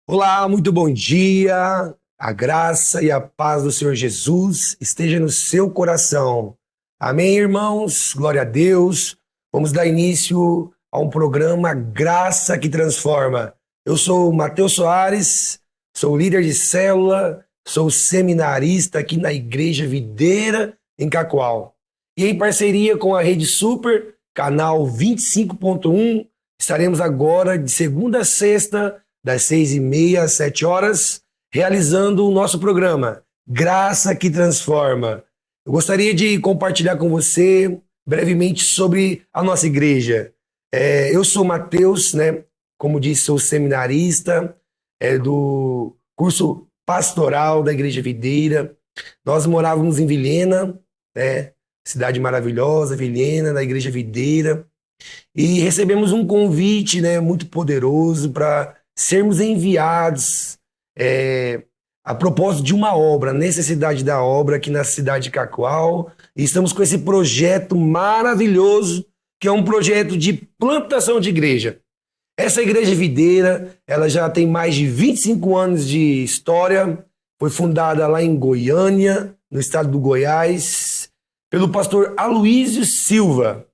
Olá, muito bom dia. A graça e a paz do Senhor Jesus esteja no seu coração. Amém, irmãos? Glória a Deus. Vamos dar início a um programa Graça que Transforma. Eu sou o Matheus Soares, sou líder de célula, sou seminarista aqui na Igreja Videira, em Cacoal. E em parceria com a Rede Super, canal 25.1, estaremos agora de segunda a sexta, das 6h30 às 7h, realizando o nosso programa Graça que Transforma. Eu gostaria de compartilhar com você brevemente sobre a nossa igreja. Eu sou Matheus, né? Como disse, sou seminarista do curso pastoral da Igreja Videira. Nós morávamos em Vilhena, né? Cidade maravilhosa, Vilhena, da Igreja Videira. E recebemos um convite, né, muito poderoso para sermos enviados a propósito de uma obra, necessidade da obra aqui na cidade de Cacoal. E estamos com esse projeto maravilhoso, que é um projeto de plantação de igreja. Essa Igreja Videira, ela já tem mais de 25 anos de história, foi fundada lá em Goiânia, no estado do Goiás, pelo pastor Aloísio Silva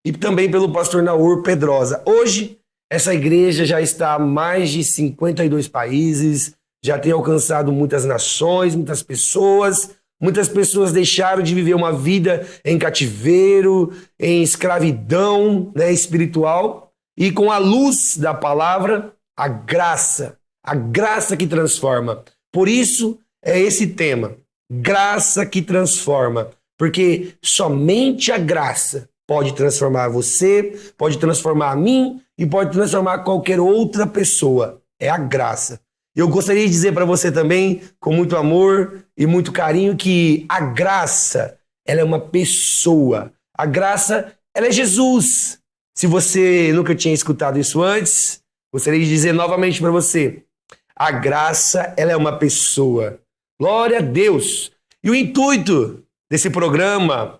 e também pelo pastor Naur Pedrosa. Hoje, essa igreja já está em mais de 52 países, já tem alcançado muitas nações, muitas pessoas deixaram de viver uma vida em cativeiro, em escravidão, né, espiritual, e com a luz da palavra, a graça que transforma. Por isso é esse tema, graça que transforma, porque somente a graça pode transformar você, pode transformar a mim e pode transformar qualquer outra pessoa. É a graça. Eu gostaria de dizer para você também, com muito amor e muito carinho, que a graça, ela é uma pessoa. A graça, ela é Jesus. Se você nunca tinha escutado isso antes, gostaria de dizer novamente para você, a graça, ela é uma pessoa. Glória a Deus. E o intuito desse programa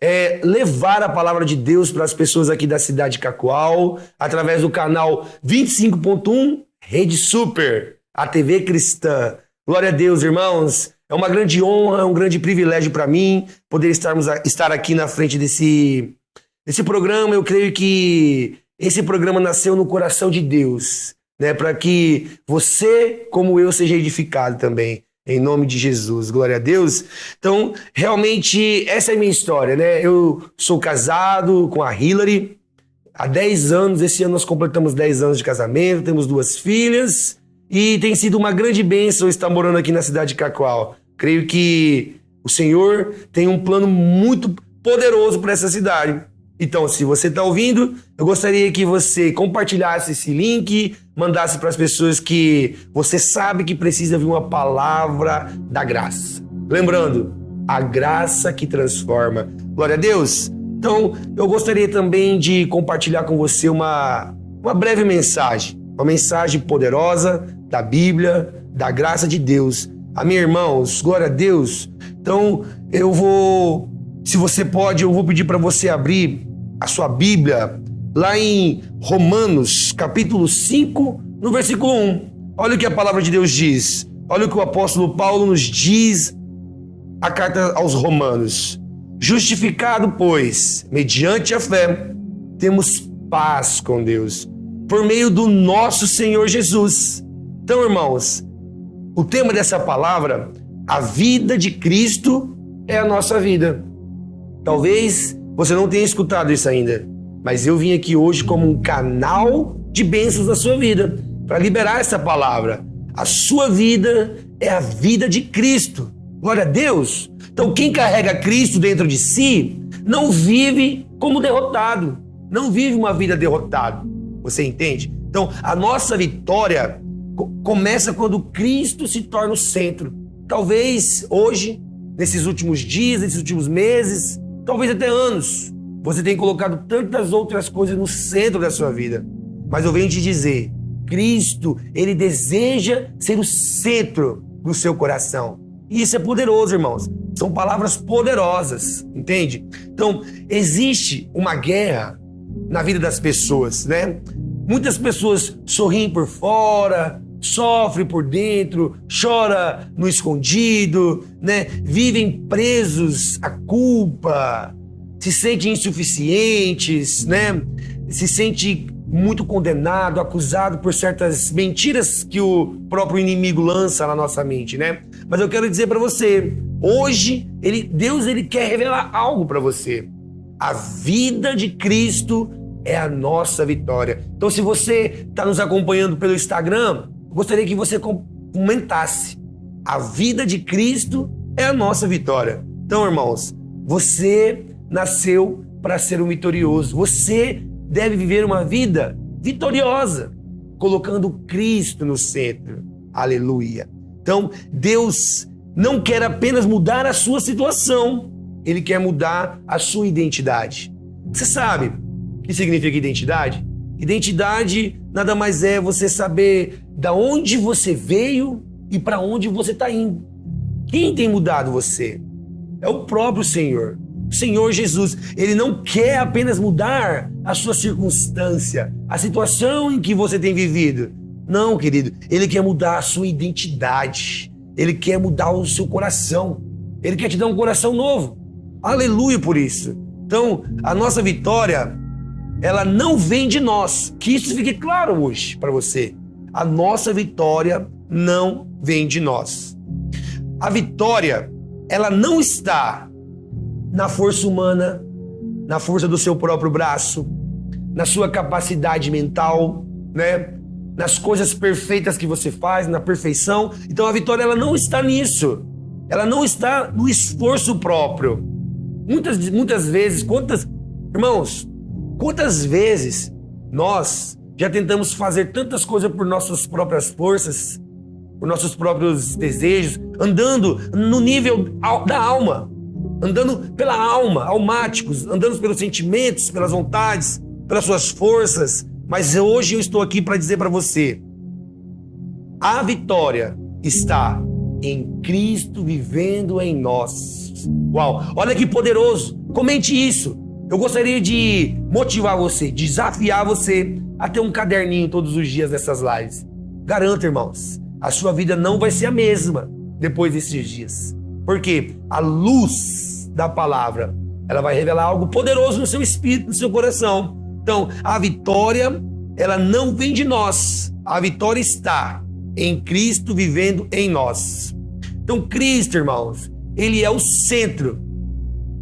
é levar a palavra de Deus para as pessoas aqui da cidade de Cacoal, através do canal 25.1, Rede Super, a TV cristã. Glória a Deus, irmãos. É uma grande honra, é um grande privilégio para mim poder estar aqui na frente desse programa. Eu creio que esse programa nasceu no coração de Deus, né, para que você, como eu, seja edificado também. Em nome de Jesus, glória a Deus. Então, realmente, essa é a minha história, né? Eu sou casado com a Hillary há 10 anos. Esse ano nós completamos 10 anos de casamento, temos 2 filhas e tem sido uma grande bênção estar morando aqui na cidade de Cacoal. Creio que o Senhor tem um plano muito poderoso para essa cidade. Então, se você está ouvindo, eu gostaria que você compartilhasse esse link, mandasse para as pessoas que você sabe que precisa ouvir uma palavra da graça. Lembrando, a graça que transforma. Glória a Deus. Então, eu gostaria também de compartilhar com você uma breve mensagem, uma mensagem poderosa da Bíblia, da graça de Deus. Amém, irmãos? Glória a Deus. Então, se você pode, eu vou pedir para você abrir a sua Bíblia lá em Romanos, capítulo 5, no versículo 1. Olha o que a palavra de Deus diz. Olha o que o apóstolo Paulo nos diz, a carta aos Romanos. Justificado, pois, mediante a fé, temos paz com Deus, por meio do nosso Senhor Jesus. Então, irmãos, o tema dessa palavra, a vida de Cristo é a nossa vida. Talvez você não tenha escutado isso ainda, mas eu vim aqui hoje como um canal de bênçãos na sua vida, para liberar essa palavra. A sua vida é a vida de Cristo. Glória a Deus. Então, quem carrega Cristo dentro de si, não vive como derrotado, não vive uma vida derrotada. Você entende? Então, a nossa vitória começa quando Cristo se torna o centro. Talvez hoje, nesses últimos dias, nesses últimos meses, talvez até anos, você tenha colocado tantas outras coisas no centro da sua vida. Mas eu venho te dizer, Cristo, Ele deseja ser o centro do seu coração. E isso é poderoso, irmãos. São palavras poderosas, entende? Então, existe uma guerra na vida das pessoas, né? Muitas pessoas sorriem por fora, sofre por dentro, chora no escondido, né? Vivem presos à culpa, se sentem insuficientes, né? Se sente muito condenado, acusado por certas mentiras que o próprio inimigo lança na nossa mente, né? Mas eu quero dizer para você, hoje Deus quer revelar algo para você. A vida de Cristo é a nossa vitória. Então, se você está nos acompanhando pelo Instagram, gostaria que você comentasse: a vida de Cristo é a nossa vitória. Então, irmãos, você nasceu para ser um vitorioso. Você deve viver uma vida vitoriosa, colocando Cristo no centro. Aleluia. Então, Deus não quer apenas mudar a sua situação, Ele quer mudar a sua identidade. Você sabe o que significa identidade? Identidade nada mais é você saber da onde você veio e para onde você está indo. Quem tem mudado você? É o próprio Senhor. O Senhor Jesus. Ele não quer apenas mudar a sua circunstância, a situação em que você tem vivido. Não, querido. Ele quer mudar a sua identidade. Ele quer mudar o seu coração. Ele quer te dar um coração novo. Aleluia por isso. Então, a nossa vitória, ela não vem de nós. Que isso fique claro hoje para você. A nossa vitória não vem de nós. A vitória, ela não está na força humana, na força do seu próprio braço, na sua capacidade mental, né? Nas coisas perfeitas que você faz, na perfeição. Então a vitória, ela não está nisso. Ela não está no esforço próprio. Muitas vezes, irmãos, quantas vezes nós já tentamos fazer tantas coisas por nossas próprias forças, por nossos próprios desejos, andando no nível da alma, andando pela alma, almáticos, andando pelos sentimentos, pelas vontades, pelas suas forças. Mas hoje eu estou aqui para dizer para você, a vitória está em Cristo vivendo em nós. Uau, olha que poderoso, comente isso. Eu gostaria de motivar você, desafiar você a ter um caderninho todos os dias nessas lives. Garanto, irmãos, a sua vida não vai ser a mesma depois desses dias. Porque a luz da palavra, ela vai revelar algo poderoso no seu espírito, no seu coração. Então, a vitória, ela não vem de nós. A vitória está em Cristo vivendo em nós. Então, Cristo, irmãos, Ele é o centro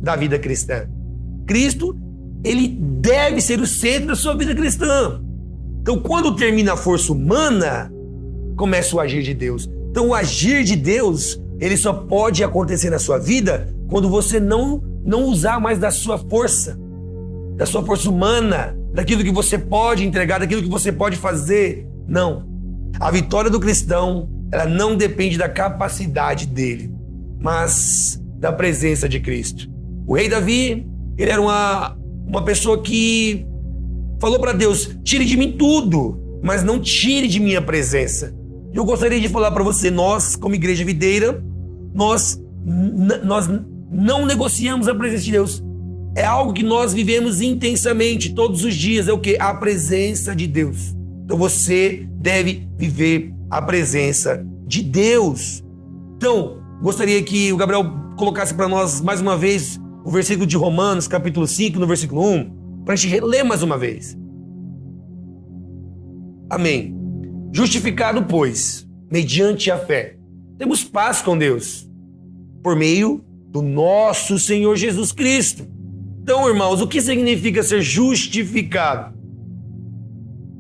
da vida cristã. Cristo, Ele deve ser o centro da sua vida cristã. Então, quando termina a força humana, começa o agir de Deus. Então, o agir de Deus, ele só pode acontecer na sua vida quando você não usar mais da sua força humana, daquilo que você pode entregar, daquilo que você pode fazer. Não. A vitória do cristão, ela não depende da capacidade dele, mas da presença de Cristo. O rei Davi, ele era uma pessoa que falou para Deus: tire de mim tudo, mas não tire de minha presença. Eu gostaria de falar para você, nós, como Igreja Videira, nós não negociamos a presença de Deus. É algo que nós vivemos intensamente todos os dias. É o quê? A presença de Deus. Então você deve viver a presença de Deus. Então, gostaria que o Gabriel colocasse para nós mais uma vez o versículo de Romanos, capítulo 5, no versículo 1, para a gente reler mais uma vez. Amém. Justificado, pois, mediante a fé, temos paz com Deus, por meio do nosso Senhor Jesus Cristo. Então, irmãos, o que significa ser justificado?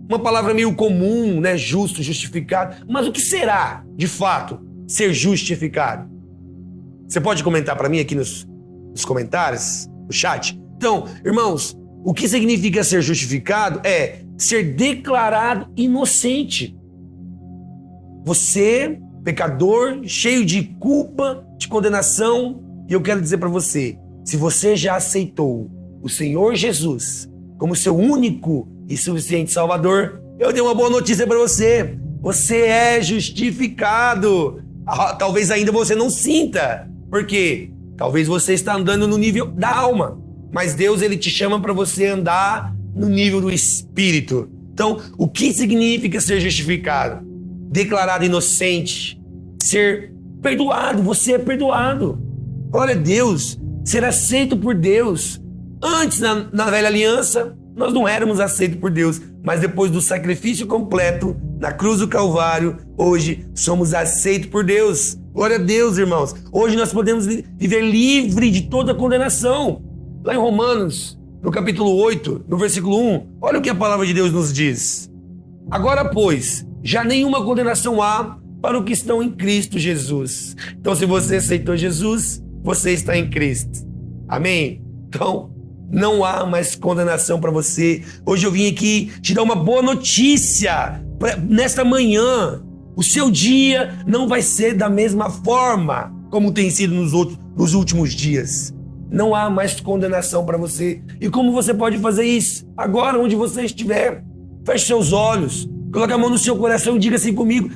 Uma palavra meio comum, né? Justo, justificado. Mas o que será, de fato, ser justificado? Você pode comentar para mim aqui nos comentários, no chat? Então, irmãos, o que significa ser justificado é ser declarado inocente. Você, pecador, cheio de culpa, de condenação, e eu quero dizer para você, se você já aceitou o Senhor Jesus como seu único e suficiente Salvador, eu tenho uma boa notícia para você. Você é justificado. Talvez ainda você não sinta, porque talvez você está andando no nível da alma, mas Deus, ele te chama para você andar no nível do Espírito. Então, o que significa ser justificado? declarado inocente, ser perdoado. Você é perdoado. Glória a Deus, ser aceito por Deus. Antes, na velha aliança, nós não éramos aceitos por Deus, mas depois do sacrifício completo, na cruz do Calvário, hoje somos aceitos por Deus. Glória a Deus, irmãos. Hoje nós podemos viver livre de toda condenação. Lá em Romanos, no capítulo 8, no versículo 1, olha o que a palavra de Deus nos diz. Agora, pois, já nenhuma condenação há para os que estão em Cristo Jesus. Então, se você aceitou Jesus, você está em Cristo. Amém? Então, não há mais condenação para você. Hoje eu vim aqui te dar uma boa notícia. Nesta manhã, o seu dia não vai ser da mesma forma como tem sido nos últimos dias. Não há mais condenação para você. E como você pode fazer isso? Agora, onde você estiver, feche seus olhos, coloque a mão no seu coração e diga assim comigo: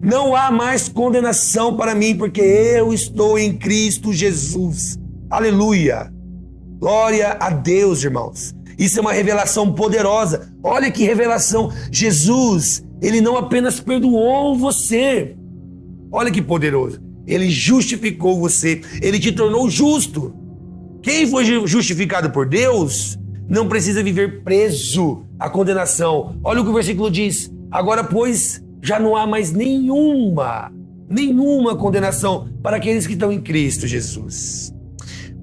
não há mais condenação para mim, porque eu estou em Cristo Jesus. Aleluia! Glória a Deus, irmãos. Isso é uma revelação poderosa. Olha que revelação. Jesus, ele não apenas perdoou você. Olha que poderoso. Ele justificou você. Ele te tornou justo. Quem foi justificado por Deus não precisa viver preso à condenação. Olha o que o versículo diz. Agora, pois, já não há mais nenhuma condenação para aqueles que estão em Cristo Jesus.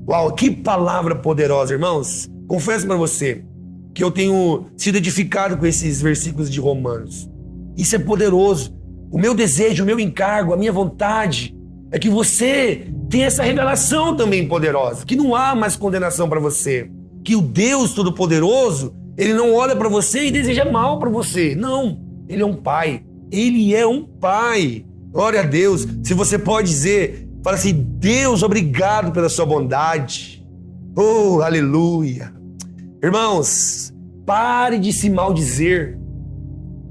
Uau, que palavra poderosa, irmãos. Confesso para você que eu tenho sido edificado com esses versículos de Romanos. Isso é poderoso. O meu desejo, o meu encargo, a minha vontade é que você tenha essa revelação também poderosa, que não há mais condenação para você, que o Deus Todo-Poderoso, ele não olha para você e deseja mal para você. Não, ele é um pai. Ele é um pai. Glória a Deus. Se você pode dizer, fala assim: Deus, obrigado pela sua bondade. Oh, aleluia. Irmãos, pare de se maldizer.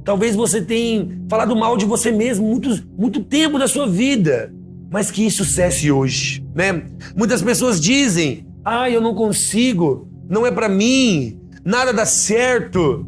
Talvez você tenha falado mal de você mesmo muito tempo da sua vida, mas que isso cesse hoje, né? Muitas pessoas dizem: eu não consigo, não é para mim, nada dá certo,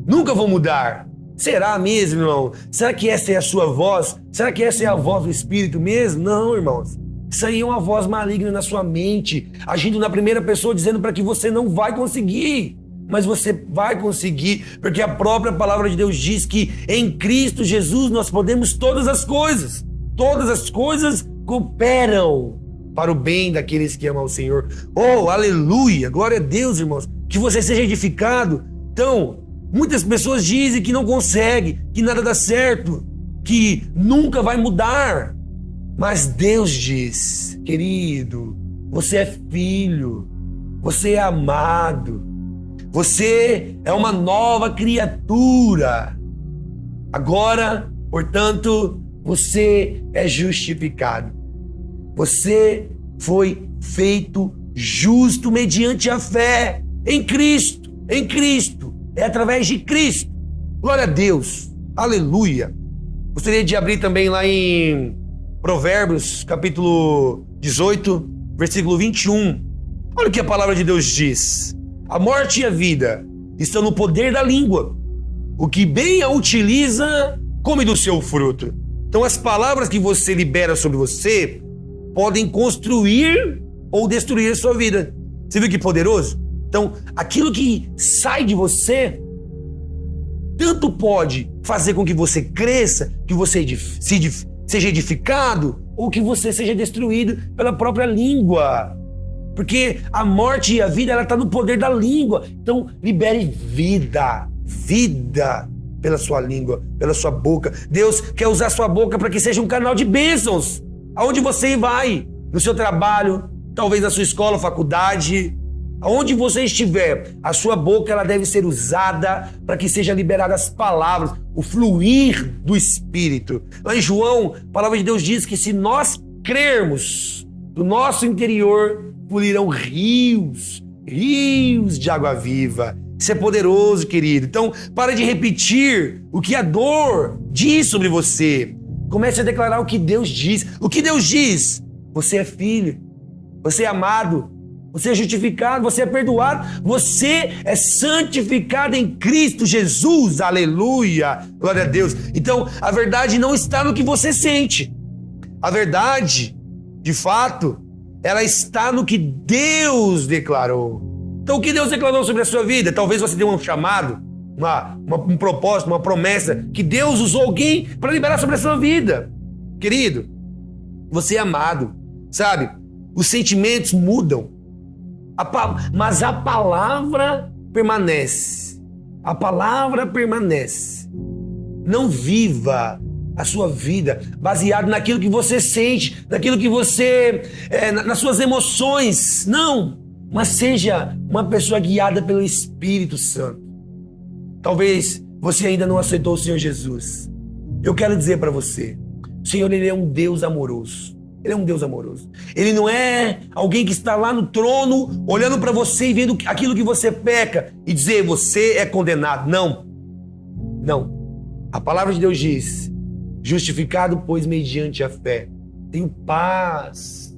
nunca vou mudar. Será mesmo, irmão? Será que essa é a sua voz? Será que essa é a voz do Espírito mesmo? Não, irmãos. Isso aí é uma voz maligna na sua mente, agindo na primeira pessoa, dizendo para que você não vai conseguir. Mas você vai conseguir, porque a própria palavra de Deus diz que em Cristo Jesus nós podemos todas as coisas. Todas as coisas cooperam para o bem daqueles que amam o Senhor. Oh, aleluia! Glória a Deus, irmãos. Que você seja edificado. Então, muitas pessoas dizem que não consegue, que nada dá certo, que nunca vai mudar. Mas Deus diz: querido, você é filho, você é amado, você é uma nova criatura. Agora, portanto, você é justificado. Você foi feito justo mediante a fé em Cristo. Em Cristo. É através de Cristo. Glória a Deus. Aleluia. Gostaria de abrir também lá em Provérbios, capítulo 18, versículo 21. Olha o que a palavra de Deus diz. A morte e a vida estão no poder da língua. O que bem a utiliza, come do seu fruto. Então as palavras que você libera sobre você podem construir ou destruir a sua vida. Você viu que poderoso? Então aquilo que sai de você tanto pode fazer com que você cresça, que você seja edificado, ou que você seja destruído pela própria língua. Porque a morte e a vida, ela está no poder da língua. Então libere vida pela sua língua, pela sua boca. Deus quer usar a sua boca para que seja um canal de bênçãos. Aonde você vai, no seu trabalho, talvez na sua escola, faculdade, aonde você estiver, a sua boca ela deve ser usada para que seja liberada as palavras, o fluir do Espírito. Lá em João, a palavra de Deus diz que se nós crermos, do nosso interior fluirão rios de água viva. Isso é poderoso, querido. Então, para de repetir o que a dor diz sobre você. Comece a declarar o que Deus diz. O que Deus diz? Você é filho, você é amado, você é justificado, você é perdoado, você é santificado em Cristo Jesus, aleluia, glória a Deus. Então, a verdade não está no que você sente, a verdade, de fato, ela está no que Deus declarou. Então, o que Deus declarou sobre a sua vida? Talvez você tenha um chamado, um propósito, uma promessa, que Deus usou alguém para liberar sobre a sua vida. Querido, você é amado, sabe? Os sentimentos mudam, mas a palavra permanece. A palavra permanece. Não viva a sua vida baseado naquilo que você sente, naquilo que você... nas suas emoções. Não, mas seja uma pessoa guiada pelo Espírito Santo. Talvez você ainda não aceitou o Senhor Jesus. Eu quero dizer para você, o Senhor, Ele é um Deus amoroso. Ele é um Deus amoroso. Ele não é alguém que está lá no trono, olhando para você e vendo aquilo que você peca e dizer, você é condenado. Não. Não. A palavra de Deus diz, justificado, pois, mediante a fé, tenho paz.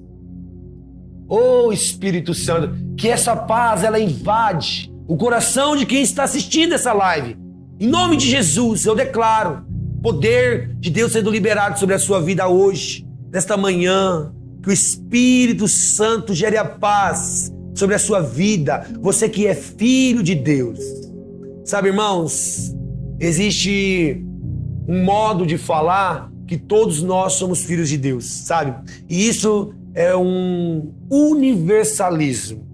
Oh, Espírito Santo, que essa paz, ela invade o coração de quem está assistindo essa live. Em nome de Jesus, eu declaro poder de Deus sendo liberado sobre a sua vida hoje, nesta manhã, que o Espírito Santo gere a paz sobre a sua vida, você que é filho de Deus. Sabe, irmãos, existe um modo de falar que todos nós somos filhos de Deus, sabe? E isso é um universalismo.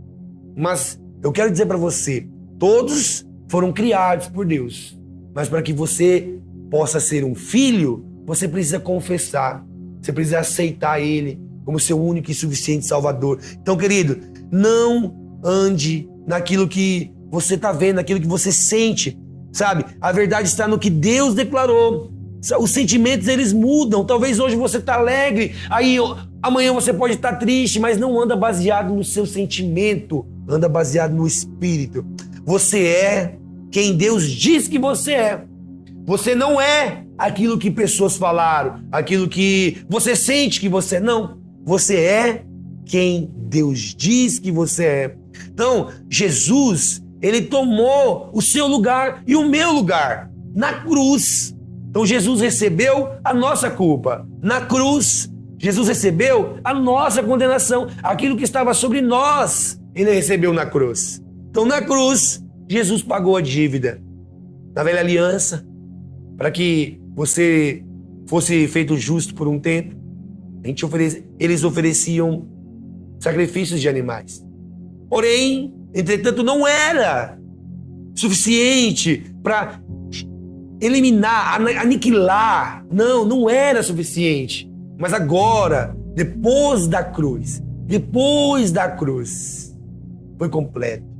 Mas eu quero dizer para você, todos foram criados por Deus, mas para que você possa ser um filho, você precisa confessar, você precisa aceitar Ele como seu único e suficiente Salvador. Então, querido, não ande naquilo que você está vendo, naquilo que você sente, sabe? A verdade está no que Deus declarou. Os sentimentos, eles mudam. Talvez hoje você está alegre, aí amanhã você pode estar triste, mas não anda baseado no seu sentimento, anda baseado no Espírito. Você é quem Deus diz que você é. Você não é aquilo que pessoas falaram, aquilo que você sente que você é. Não, você é quem Deus diz que você é. Então, Jesus, Ele tomou o seu lugar e o meu lugar na cruz. Então, Jesus recebeu a nossa culpa. Na cruz, Jesus recebeu a nossa condenação. Aquilo que estava sobre nós, Ele recebeu na cruz. Então, na cruz, Jesus pagou a dívida. Na velha aliança, para que você fosse feito justo por um tempo, eles ofereciam sacrifícios de animais. Porém, entretanto, não era suficiente para eliminar, aniquilar. Não era suficiente. Mas agora, depois da cruz, foi completo.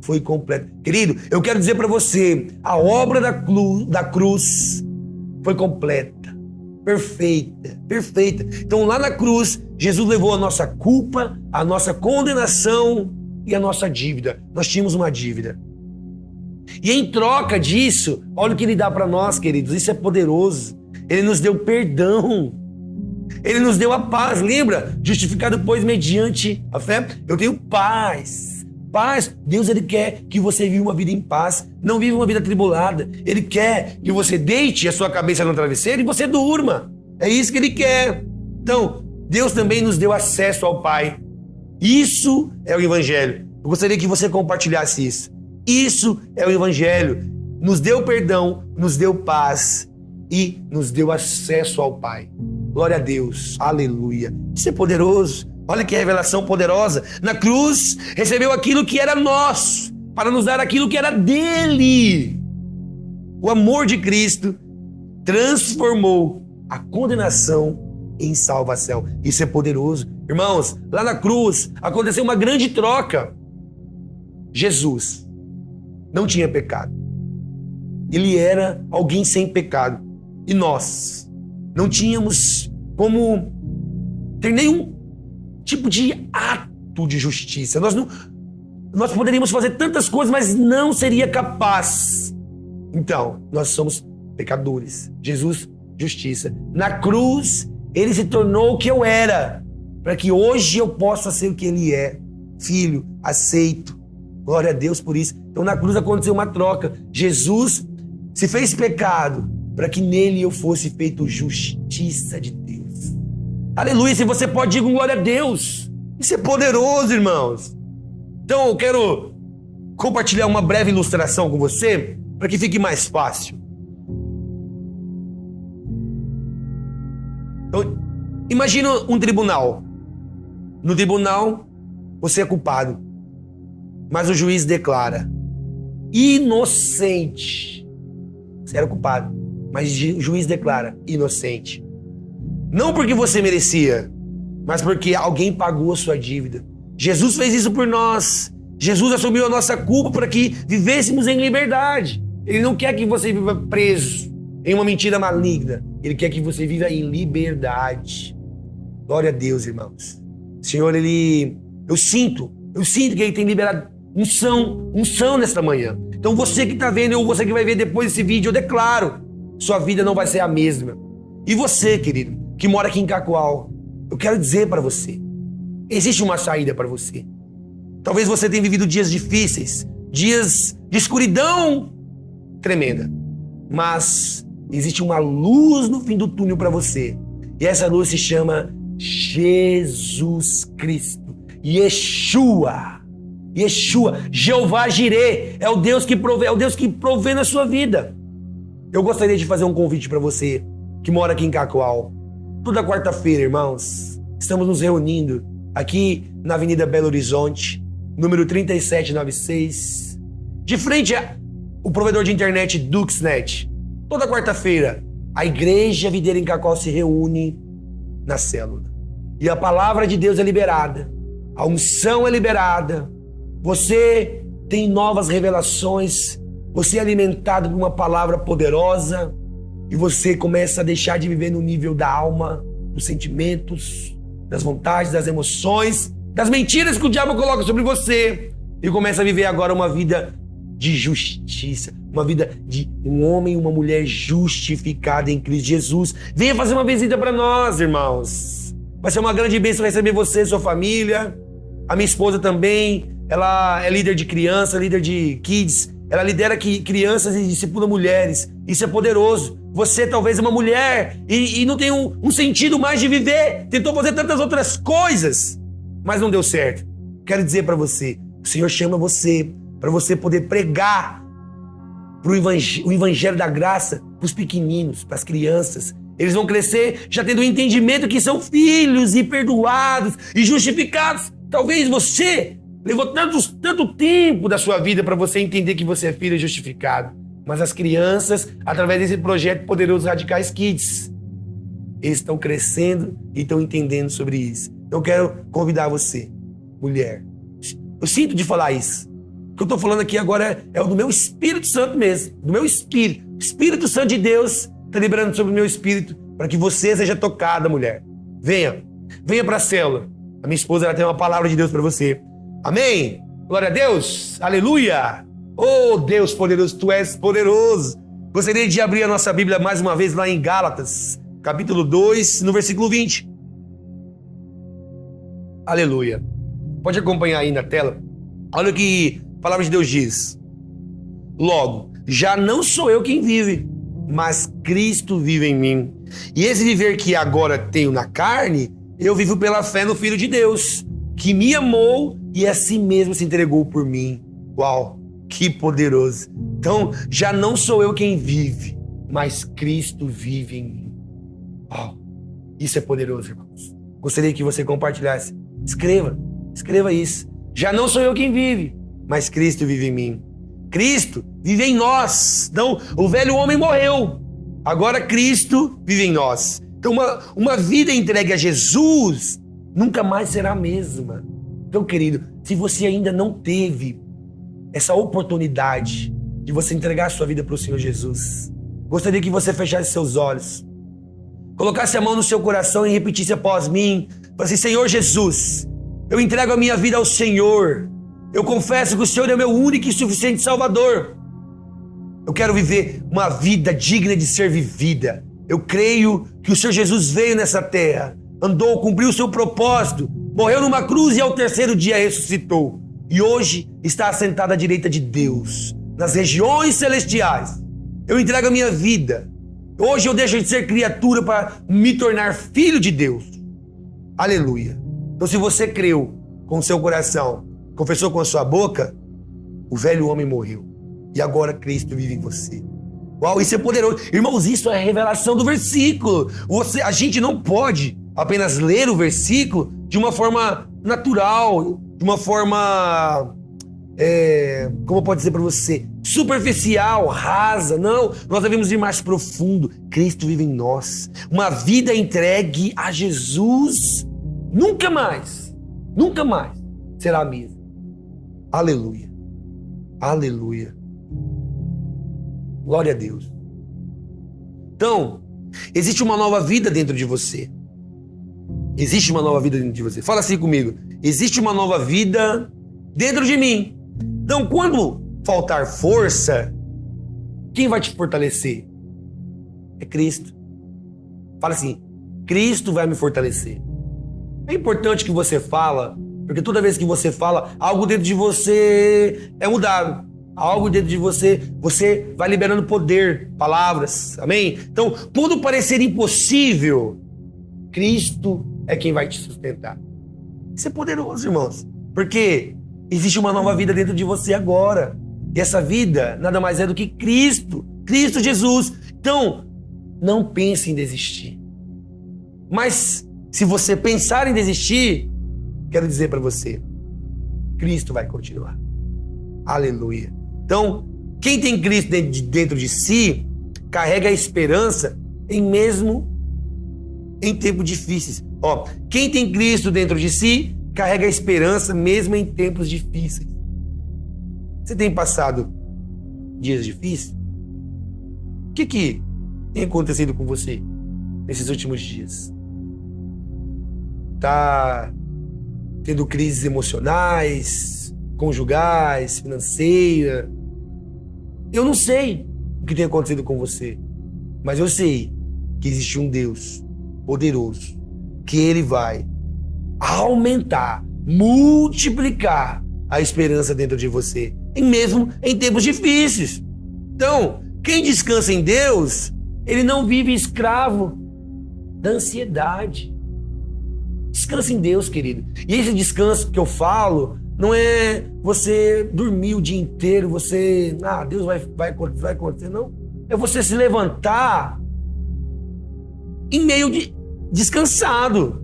Foi completo. Querido, eu quero dizer para você, a obra da cruz foi completa, perfeita. Então lá na cruz, Jesus levou a nossa culpa, a nossa condenação e a nossa dívida. Nós tínhamos uma dívida. E em troca disso, olha o que Ele dá para nós, queridos, isso é poderoso. Ele nos deu perdão. Ele nos deu a paz, lembra? Justificado, pois, mediante a fé, eu tenho paz. Paz, Deus, Ele quer que você viva uma vida em paz, não viva uma vida atribulada. Ele quer que você deite a sua cabeça no travesseiro e você durma. É isso que Ele quer. Então, Deus também nos deu acesso ao Pai. Isso é o Evangelho. Eu gostaria que você compartilhasse isso. Isso é o Evangelho. Nos deu perdão, nos deu paz e nos deu acesso ao Pai. Glória a Deus, aleluia. Isso é poderoso. Olha que revelação poderosa. Na cruz, recebeu aquilo que era nosso, para nos dar aquilo que era dele. O amor de Cristo transformou a condenação em salvação. Isso é poderoso. Irmãos, lá na cruz aconteceu uma grande troca. Jesus não tinha pecado. Ele era alguém sem pecado. E nós não tínhamos como ter nenhum tipo de ato de justiça. Nós poderíamos fazer tantas coisas, mas não seria capaz. Então, nós somos pecadores. Jesus, justiça. Na cruz, Ele se tornou o que eu era, para que hoje eu possa ser o que Ele é. filho, aceito. Glória a Deus por isso. Então na cruz aconteceu uma troca. Jesus se fez pecado para que nele eu fosse feito justiça de Deus. Aleluia, se você pode, diga glória a Deus. Isso é poderoso, irmãos. Então eu quero compartilhar uma breve ilustração com você para que fique mais fácil. Então, imagina um tribunal. No tribunal, você é culpado, mas o juiz declara inocente. Você era culpado, mas o juiz declara inocente. Não porque você merecia, mas porque alguém pagou a sua dívida. Jesus fez isso por nós. Jesus assumiu a nossa culpa para que vivêssemos em liberdade. Ele não quer que você viva preso em uma mentira maligna. Ele quer que você viva em liberdade. Glória a Deus, irmãos. Senhor, eu sinto que Ele tem liberado unção nesta manhã. Então você que está vendo ou você que vai ver depois desse vídeo, eu declaro, sua vida não vai ser a mesma. E você, querido, que mora aqui em Cacoal, eu quero dizer para você, existe uma saída para você. Talvez você tenha vivido dias difíceis, dias de escuridão tremenda, mas existe uma luz no fim do túnel para você. E essa luz se chama Jesus Cristo. Yeshua, Jeová Jireh, é o Deus que provê na sua vida. Eu gostaria de fazer um convite para você que mora aqui em Cacoal. Toda quarta-feira, irmãos, estamos nos reunindo aqui na Avenida Belo Horizonte, número 3796, de frente ao provedor de internet Duxnet. Toda quarta-feira, a Igreja Videira em Cacoal se reúne na célula. E a palavra de Deus é liberada, a unção é liberada, você tem novas revelações, você é alimentado por uma palavra poderosa e você começa a deixar de viver no nível da alma, dos sentimentos, das vontades, das emoções, das mentiras que o diabo coloca sobre você e começa a viver agora uma vida de justiça, uma vida de um homem e uma mulher justificada em Cristo Jesus. Venha fazer uma visita para nós, irmãos. Vai ser uma grande bênção receber você e sua família. A minha esposa também, ela é líder de criança, líder de kids. Ela lidera crianças e discipula mulheres. Isso é poderoso. Você talvez é uma mulher e não tem um sentido mais de viver. Tentou fazer tantas outras coisas, mas não deu certo. Quero dizer para você, o Senhor chama você para você poder pregar o evangelho da graça para os pequeninos, para as crianças. Eles vão crescer já tendo o entendimento que são filhos e perdoados e justificados. Talvez você levou tanto tempo da sua vida para você entender que você é filho e justificado. Mas as crianças, através desse projeto poderoso Radicais Kids, eles estão crescendo e estão entendendo sobre isso. Então eu quero convidar você, mulher. Eu sinto de falar isso. O que eu estou falando aqui agora é o do meu Espírito Santo mesmo, do meu Espírito. O Espírito Santo de Deus está liberando sobre o meu espírito para que você seja tocada, mulher. Venha para a célula. A minha esposa ela tem uma palavra de Deus para você. Amém? Glória a Deus. Aleluia. Oh, Deus poderoso, Tu és poderoso. Gostaria de abrir a nossa Bíblia mais uma vez lá em Gálatas, capítulo 2, no versículo 20. Aleluia. Pode acompanhar aí na tela. Olha o que a palavra de Deus diz. Logo, já não sou eu quem vive, mas Cristo vive em mim. E esse viver que agora tenho na carne, eu vivo pela fé no Filho de Deus, que me amou e a si mesmo se entregou por mim. Uau, que poderoso. Então, já não sou eu quem vive, mas Cristo vive em mim. Uau, isso é poderoso, irmãos. Gostaria que você compartilhasse. Escreva isso. Já não sou eu quem vive, mas Cristo vive em mim. Cristo vive em nós. Então, o velho homem morreu. Agora Cristo vive em nós. Então, uma vida entregue a Jesus nunca mais será a mesma. Então, querido, se você ainda não teve essa oportunidade de você entregar a sua vida para o Senhor Jesus, gostaria que você fechasse seus olhos, colocasse a mão no seu coração e repetisse após mim, assim: Senhor Jesus, eu entrego a minha vida ao Senhor. Eu confesso que o Senhor é meu único e suficiente Salvador. Eu quero viver uma vida digna de ser vivida. Eu creio que o Senhor Jesus veio nessa terra, andou, cumpriu o seu propósito, morreu numa cruz e ao terceiro dia ressuscitou. E hoje está assentado à direita de Deus, nas regiões celestiais. Eu entrego a minha vida. Hoje eu deixo de ser criatura para me tornar filho de Deus. Aleluia. Então, se você creu com o seu coração, confessou com a sua boca, o velho homem morreu. E agora Cristo vive em você. Uau, isso é poderoso. Irmãos, isso é a revelação do versículo. A gente não pode apenas ler o versículo de uma forma natural, de uma forma, como eu posso dizer para você, superficial, rasa. Não, nós devemos ir mais profundo. Cristo vive em nós. Uma vida entregue a Jesus nunca mais será a mesma. Aleluia. Aleluia. Glória a Deus. Então, existe uma nova vida dentro de você. Existe uma nova vida dentro de você. Fala assim comigo. Existe uma nova vida dentro de mim. Então, quando faltar força, quem vai te fortalecer? É Cristo. Fala assim, Cristo vai me fortalecer. É importante que você fala, porque toda vez que você fala, algo dentro de você é mudado. Algo dentro de você vai liberando poder, palavras, amém? Então, tudo parecer impossível, Cristo é quem vai te sustentar. Isso é poderoso, irmãos, porque existe uma nova vida dentro de você agora. E essa vida nada mais é do que Cristo Jesus. Então, não pense em desistir. Mas, se você pensar em desistir, quero dizer para você, Cristo vai continuar. Aleluia. Então, quem tem Cristo dentro de si, carrega a esperança mesmo em tempos difíceis. Quem tem Cristo dentro de si, carrega a esperança mesmo em tempos difíceis. Você tem passado dias difíceis? O que tem acontecido com você nesses últimos dias? Está tendo crises emocionais, conjugais, financeiras? Eu não sei o que tem acontecido com você, mas eu sei que existe um Deus poderoso, que Ele vai aumentar, multiplicar a esperança dentro de você, mesmo em tempos difíceis. Então, quem descansa em Deus, ele não vive escravo da ansiedade. Descansa em Deus, querido. E esse descanso que eu falo não é você dormir o dia inteiro, Deus vai acontecer, não. É você se levantar em meio de descansado.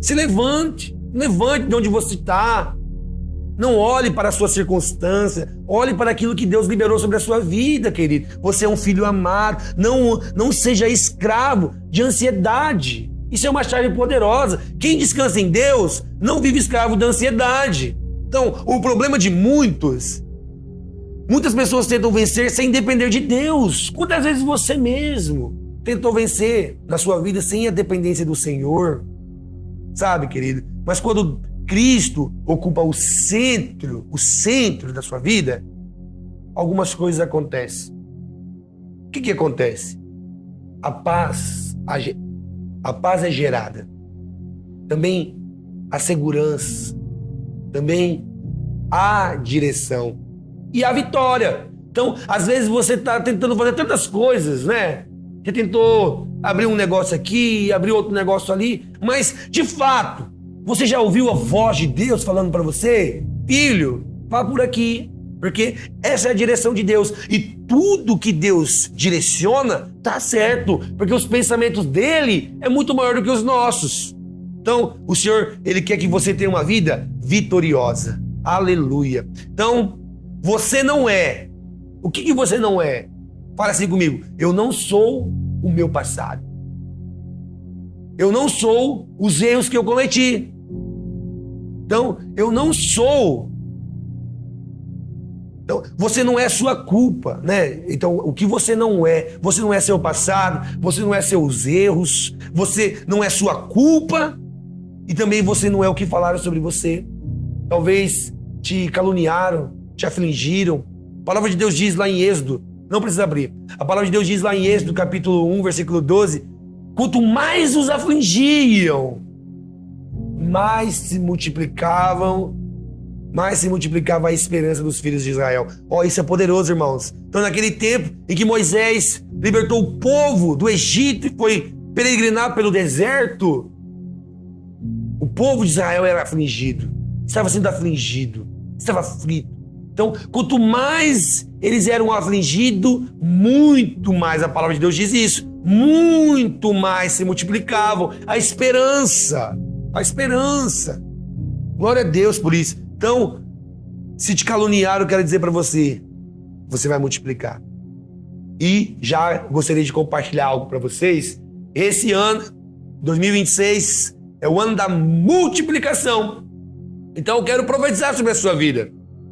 Se levante de onde você está. Não olhe para a sua circunstância, olhe para aquilo que Deus liberou sobre a sua vida, querido. Você é um filho amado. Não seja escravo de ansiedade. Isso é uma chave poderosa. Quem descansa em Deus não vive escravo da ansiedade. Então, o problema de muitas pessoas tentam vencer sem depender de Deus. Quantas vezes você mesmo tentou vencer na sua vida sem a dependência do Senhor? Sabe, querido? Mas quando Cristo ocupa o centro da sua vida, algumas coisas acontecem. O que acontece? A paz é gerada. Também a segurança. Também a direção. E a vitória. Então, às vezes você está tentando fazer tantas coisas, né? Você tentou abrir um negócio aqui, abrir outro negócio ali, mas, de fato, você já ouviu a voz de Deus falando para você? Filho, vá por aqui, porque essa é a direção de Deus. E tudo que Deus direciona tá certo, porque os pensamentos dele é muito maior do que os nossos. Então, o Senhor, Ele quer que você tenha uma vida vitoriosa. Aleluia. Então, você não é. O que você não é? Fala assim comigo. Eu não sou o meu passado. Eu não sou os erros que eu cometi. Então, eu não sou. Então, você não é sua culpa, né? Então, o que você não é seu passado, você não é seus erros, você não é sua culpa e também você não é o que falaram sobre você. Talvez te caluniaram, te afligiram. A palavra de Deus diz lá em Êxodo, não precisa abrir. A palavra de Deus diz lá em Êxodo, capítulo 1, versículo 12, quanto mais os afligiam, mais se multiplicava a esperança dos filhos de Israel. Isso é poderoso, irmãos. Então, naquele tempo em que Moisés libertou o povo do Egito e foi peregrinar pelo deserto, o povo de Israel era afligido, estava sendo afligido, estava aflito. Então, quanto mais eles eram afligidos, muito mais, a palavra de Deus diz isso, muito mais se multiplicavam a esperança. Glória a Deus por isso. Então, se te caluniaram, eu quero dizer para você, você vai multiplicar. E já gostaria de compartilhar algo para vocês. Esse ano, 2026, é o ano da multiplicação. Então eu quero profetizar sobre a sua vida.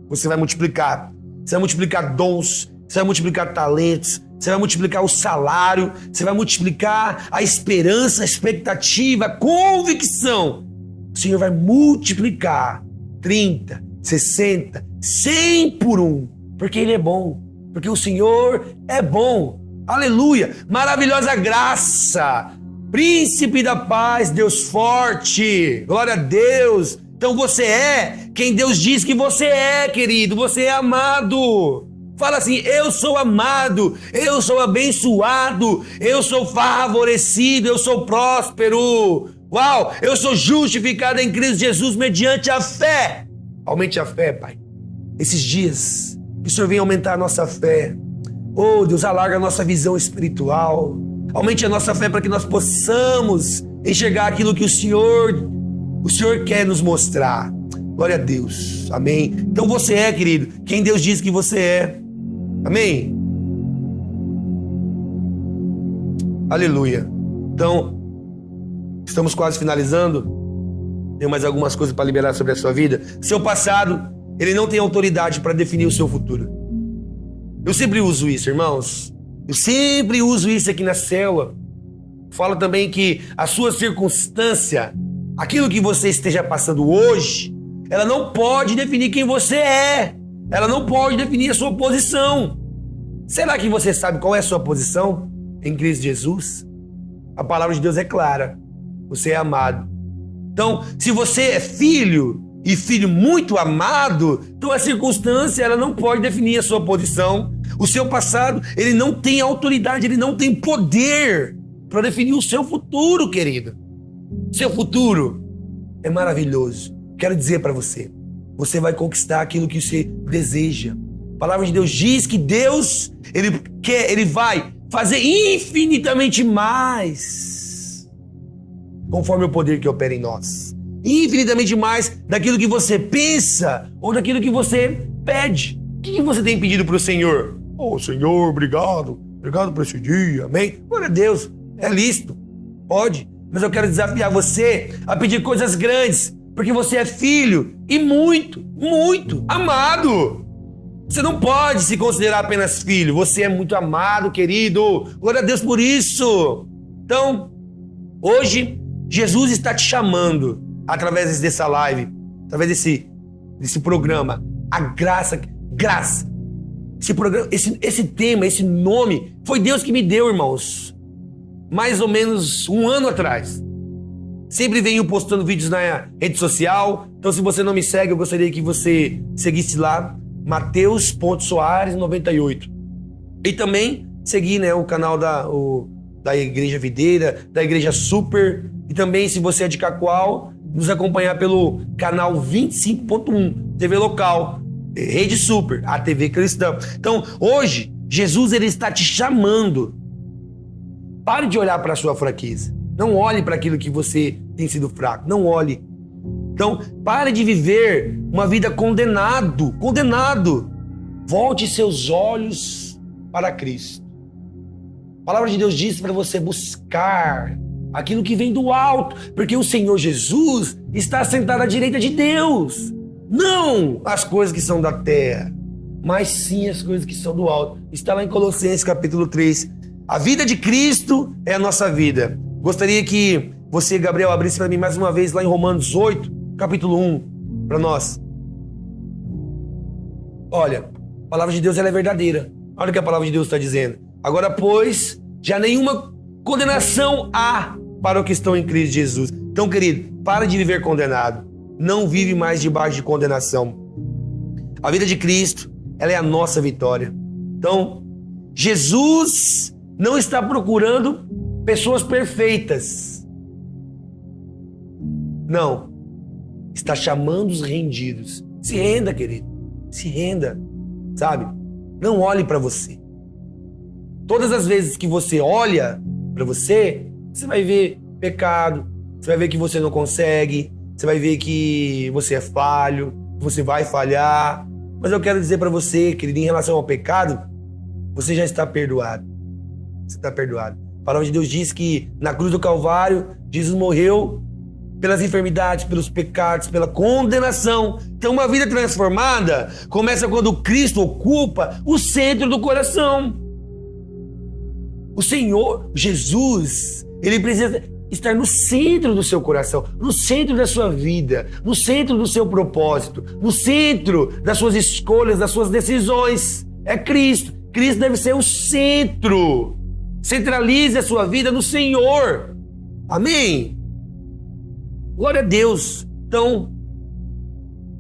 Você vai multiplicar. Você vai multiplicar dons, você vai multiplicar talentos, você vai multiplicar o salário, você vai multiplicar a esperança, a expectativa, a convicção. O Senhor vai multiplicar 30, 60, 100 por um, porque Ele é bom, porque o Senhor é bom. Aleluia! Maravilhosa graça, príncipe da paz, Deus forte, glória a Deus. Então você é quem Deus diz que você é, querido, você é amado. Fala assim: eu sou amado, eu sou abençoado, eu sou favorecido, eu sou próspero. Uau, eu sou justificado em Cristo Jesus mediante a fé. Aumente a fé, Pai. Esses dias, que o Senhor venha aumentar a nossa fé. Oh, Deus, alarga a nossa visão espiritual. Aumente a nossa fé para que nós possamos enxergar aquilo que o Senhor quer nos mostrar. Glória a Deus. Amém. Então você é, querido, quem Deus diz que você é. Amém. Aleluia. Então, estamos quase finalizando. Tenho mais algumas coisas para liberar sobre a sua vida. Seu passado, ele não tem autoridade para definir o seu futuro. Eu sempre uso isso, irmãos. Eu sempre uso isso aqui na célula. Falo também que a sua circunstância, aquilo que você esteja passando hoje, ela não pode definir quem você é. Ela não pode definir a sua posição. Será que você sabe qual é a sua posição em Cristo Jesus? A palavra de Deus é clara. Você é amado. Então, se você é filho e filho muito amado, então a circunstância ela não pode definir a sua posição. O seu passado, ele não tem autoridade, ele não tem poder para definir o seu futuro, querido. Seu futuro é maravilhoso. Quero dizer para você, você vai conquistar aquilo que você deseja. A palavra de Deus diz que Deus, ele vai fazer infinitamente mais, conforme o poder que opera em nós. Infinitamente mais daquilo que você pensa ou daquilo que você pede. O que você tem pedido para o Senhor? Senhor, obrigado por esse dia, amém? Glória a Deus, é lícito, pode. Mas eu quero desafiar você a pedir coisas grandes, porque você é filho e muito, muito amado. Você não pode se considerar apenas filho, você é muito amado, querido. Glória a Deus por isso. Então, hoje, Jesus está te chamando, através dessa live, através desse programa, a graça. Esse programa, esse tema, esse nome, foi Deus que me deu, irmãos. Mais ou menos um ano atrás. Sempre venho postando vídeos na rede social. Então, se você não me segue, eu gostaria que você seguisse lá, Mateus.Soares98. E também seguir, o canal da Igreja Videira, da Igreja Super. E também, se você é de Cacoal, nos acompanhar pelo canal 25.1, TV local, Rede Super, a TV cristã. Então, hoje, Jesus ele está te chamando. Pare de olhar para a sua fraqueza. Não olhe para aquilo que você tem sido fraco. Não olhe. Então, pare de viver uma vida condenado. Volte seus olhos para Cristo. A palavra de Deus diz para você buscar aquilo que vem do alto, porque o Senhor Jesus está sentado à direita de Deus. Não as coisas que são da terra, mas sim as coisas que são do alto. Está lá em Colossenses capítulo 3. A vida de Cristo é a nossa vida. Gostaria que você, Gabriel, abrisse para mim mais uma vez lá em Romanos 8, capítulo 1, para nós. Olha, a palavra de Deus ela é verdadeira. Olha o que a palavra de Deus está dizendo. Agora, pois, já nenhuma condenação há para os que estão em Cristo Jesus. Então, querido, para de viver condenado. Não vive mais debaixo de condenação. A vida de Cristo, ela é a nossa vitória. Então, Jesus não está procurando pessoas perfeitas. Não. Está chamando os rendidos. Se renda, querido. Se renda. Sabe? Não olhe para você. Todas as vezes que você olha para você, você vai ver pecado, você vai ver que você não consegue, você vai ver que você é falho, que você vai falhar. Mas eu quero dizer para você, querido, em relação ao pecado, você já está perdoado. Você está perdoado. A palavra de Deus diz que na cruz do Calvário, Jesus morreu pelas enfermidades, pelos pecados, pela condenação. Então uma vida transformada começa quando Cristo ocupa o centro do coração. O Senhor, Jesus, Ele precisa estar no centro do seu coração, no centro da sua vida, no centro do seu propósito, no centro das suas escolhas, das suas decisões. É Cristo. Cristo deve ser o centro. Centralize a sua vida no Senhor. Amém? Glória a Deus. Então,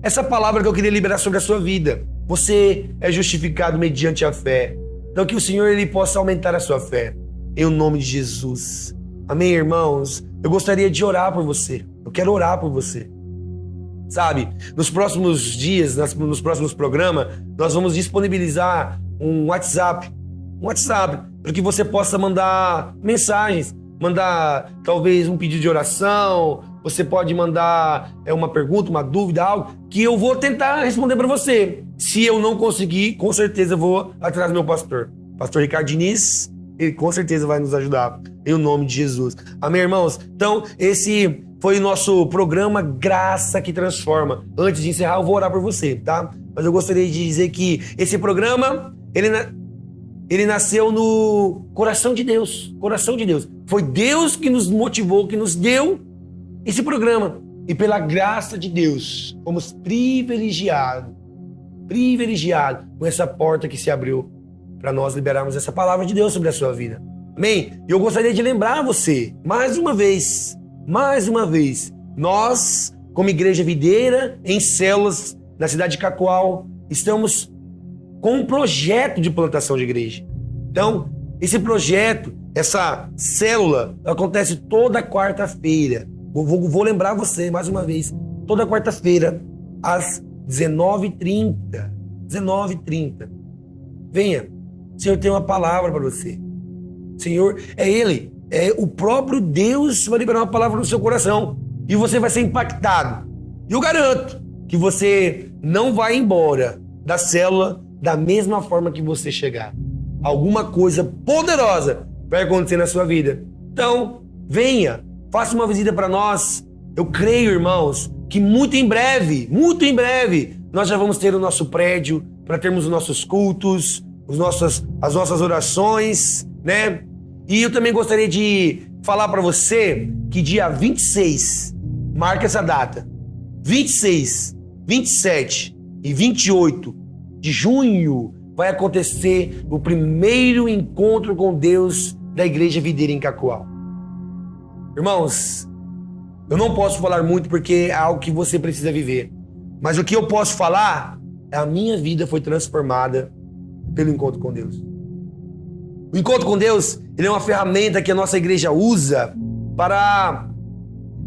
essa palavra que eu queria liberar sobre a sua vida. Você é justificado mediante a fé. Então que o Senhor ele possa aumentar a sua fé. Em o nome de Jesus. Amém, irmãos? Eu gostaria de orar por você. Eu quero orar por você. Sabe, nos próximos dias, nos próximos programas, nós vamos disponibilizar um WhatsApp. Para que você possa mandar mensagens. Mandar talvez um pedido de oração. Você pode mandar uma pergunta, uma dúvida, algo que eu vou tentar responder para você. Se eu não conseguir, com certeza eu vou atrás do meu pastor. Pastor Ricardo Diniz, ele com certeza vai nos ajudar. Em nome de Jesus. Amém, irmãos? Então, esse foi o nosso programa Graça que Transforma. Antes de encerrar, eu vou orar por você, tá? Mas eu gostaria de dizer que esse programa, ele nasceu no coração de Deus. Coração de Deus. Foi Deus que nos motivou, que nos deu esse programa. E pela graça de Deus, fomos privilegiados com essa porta que se abriu para nós liberarmos essa palavra de Deus sobre a sua vida. Amém? E eu gostaria de lembrar você, mais uma vez, nós, como Igreja Videira, em células, na cidade de Cacoal, estamos com um projeto de plantação de igreja. Então, esse projeto, essa célula, acontece toda quarta-feira. Vou lembrar você, mais uma vez, toda quarta-feira, às 19h30. 19h30. Venha. O Senhor tem uma palavra para você. O Senhor é Ele. É o próprio Deus que vai liberar uma palavra no seu coração. E você vai ser impactado. E eu garanto que você não vai embora da célula da mesma forma que você chegar. Alguma coisa poderosa vai acontecer na sua vida. Então, venha. Faça uma visita para nós. Eu creio, irmãos, que muito em breve, nós já vamos ter o nosso prédio para termos os nossos cultos, as nossas orações, né? E eu também gostaria de falar para você que dia 26, marca essa data, 26, 27 e 28 de junho vai acontecer o primeiro encontro com Deus da Igreja Videira em Cacoal. Irmãos, eu não posso falar muito porque é algo que você precisa viver. Mas o que eu posso falar é a minha vida foi transformada pelo encontro com Deus. O encontro com Deus, ele é uma ferramenta que a nossa igreja usa para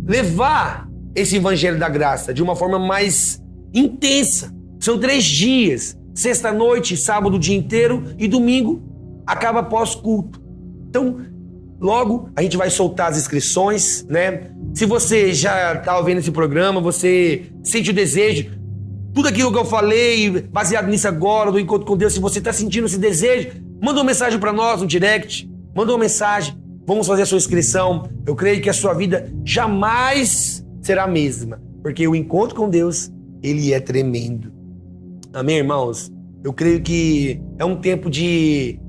levar esse evangelho da graça de uma forma mais intensa. São 3 dias, sexta-noite, sábado o dia inteiro e domingo acaba após culto. Então, logo a gente vai soltar as inscrições, né? Se você já está ouvindo esse programa, você sente o desejo, tudo aquilo que eu falei, baseado nisso agora, do encontro com Deus, se você está sentindo esse desejo, manda uma mensagem para nós no direct, manda uma mensagem, vamos fazer a sua inscrição. Eu creio que a sua vida jamais será a mesma, porque o encontro com Deus, ele é tremendo. Amém, irmãos? Eu creio que é um tempo de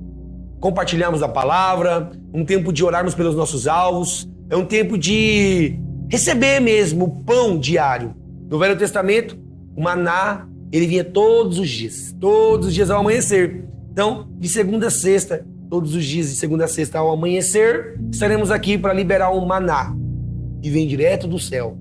compartilharmos a palavra, um tempo de orarmos pelos nossos alvos, é um tempo de receber mesmo o pão diário. No Velho Testamento, o maná, ele vinha todos os dias ao amanhecer. Então, de segunda a sexta, todos os dias de segunda a sexta ao amanhecer, estaremos aqui para liberar um maná que vem direto do céu.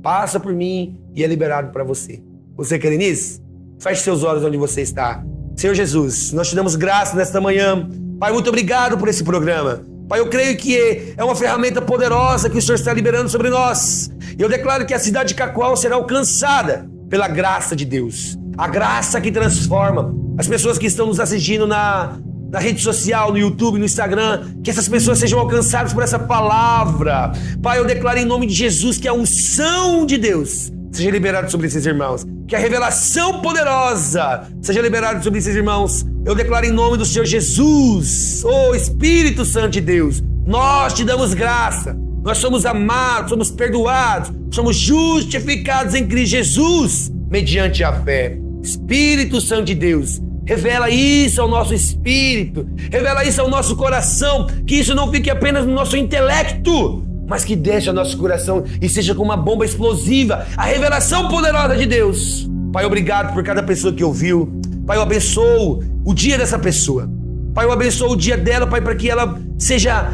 Passa por mim e é liberado para você. Você crê nisso? Feche seus olhos onde você está. Senhor Jesus, nós te damos graça nesta manhã. Pai, muito obrigado por esse programa. Pai, eu creio que é uma ferramenta poderosa que o Senhor está liberando sobre nós. E eu declaro que a cidade de Cacoal será alcançada pela graça de Deus. A graça que transforma. As pessoas que estão nos assistindo na rede social, no YouTube, no Instagram, que essas pessoas sejam alcançadas por essa palavra. Pai, eu declaro em nome de Jesus que a unção de Deus seja liberada sobre esses irmãos. Que a revelação poderosa seja liberada sobre esses irmãos. Eu declaro em nome do Senhor Jesus, Espírito Santo de Deus, nós te damos graça. Nós somos amados, somos perdoados, somos justificados em Cristo Jesus, mediante a fé. Espírito Santo de Deus, revela isso ao nosso espírito, revela isso ao nosso coração, que isso não fique apenas no nosso intelecto, mas que desce ao nosso coração e seja como uma bomba explosiva, a revelação poderosa de Deus. Pai, obrigado por cada pessoa que ouviu. Pai, eu abençoo o dia dessa pessoa. Pai, eu abençoo o dia dela, Pai, para que ela seja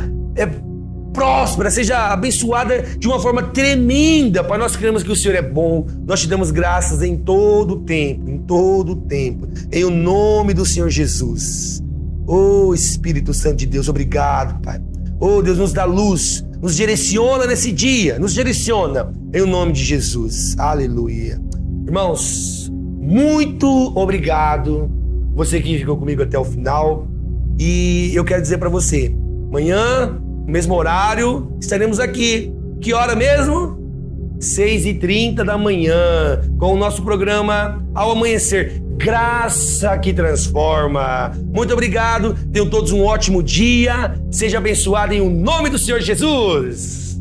próspera, seja abençoada de uma forma tremenda. Pai, nós cremos que o Senhor é bom. Nós te damos graças em todo o tempo, em o nome do Senhor Jesus. Espírito Santo de Deus, obrigado, Pai. Deus, nos dá luz, nos direciona nesse dia, nos direciona em o nome de Jesus. Aleluia. Irmãos, muito obrigado, você que ficou comigo até o final. E eu quero dizer para você, amanhã, no mesmo horário, estaremos aqui. Que hora mesmo? 6h30 da manhã, com o nosso programa Ao Amanhecer, Graça que Transforma. Muito obrigado, tenham todos um ótimo dia, seja abençoado em o nome do Senhor Jesus.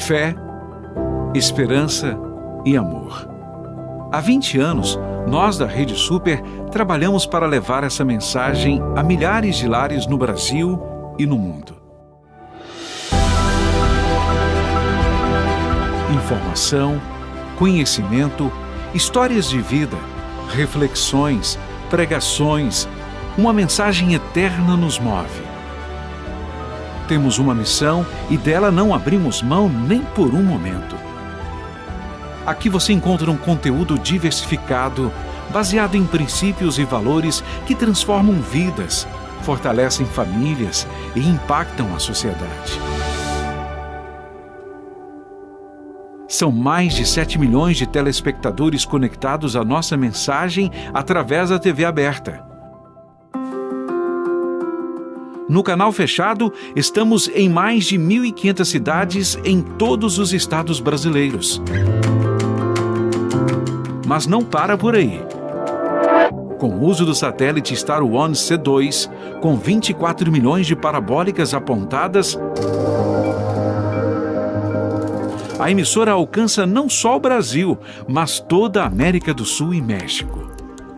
Fé, esperança e amor. Há 20 anos, nós da Rede Super trabalhamos para levar essa mensagem a milhares de lares no Brasil e no mundo. Informação, conhecimento, histórias de vida, reflexões, pregações, uma mensagem eterna nos move. Temos uma missão e dela não abrimos mão nem por um momento. Aqui você encontra um conteúdo diversificado, baseado em princípios e valores que transformam vidas, fortalecem famílias e impactam a sociedade. São mais de 7 milhões de telespectadores conectados à nossa mensagem através da TV aberta. No canal fechado, estamos em mais de 1.500 cidades em todos os estados brasileiros. Mas não para por aí. Com o uso do satélite Star One C2, com 24 milhões de parabólicas apontadas, a emissora alcança não só o Brasil, mas toda a América do Sul e México.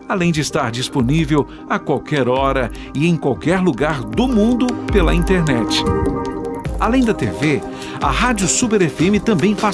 Além de estar disponível a qualquer hora e em qualquer lugar do mundo pela internet. Além da TV, a Rádio Super FM também faz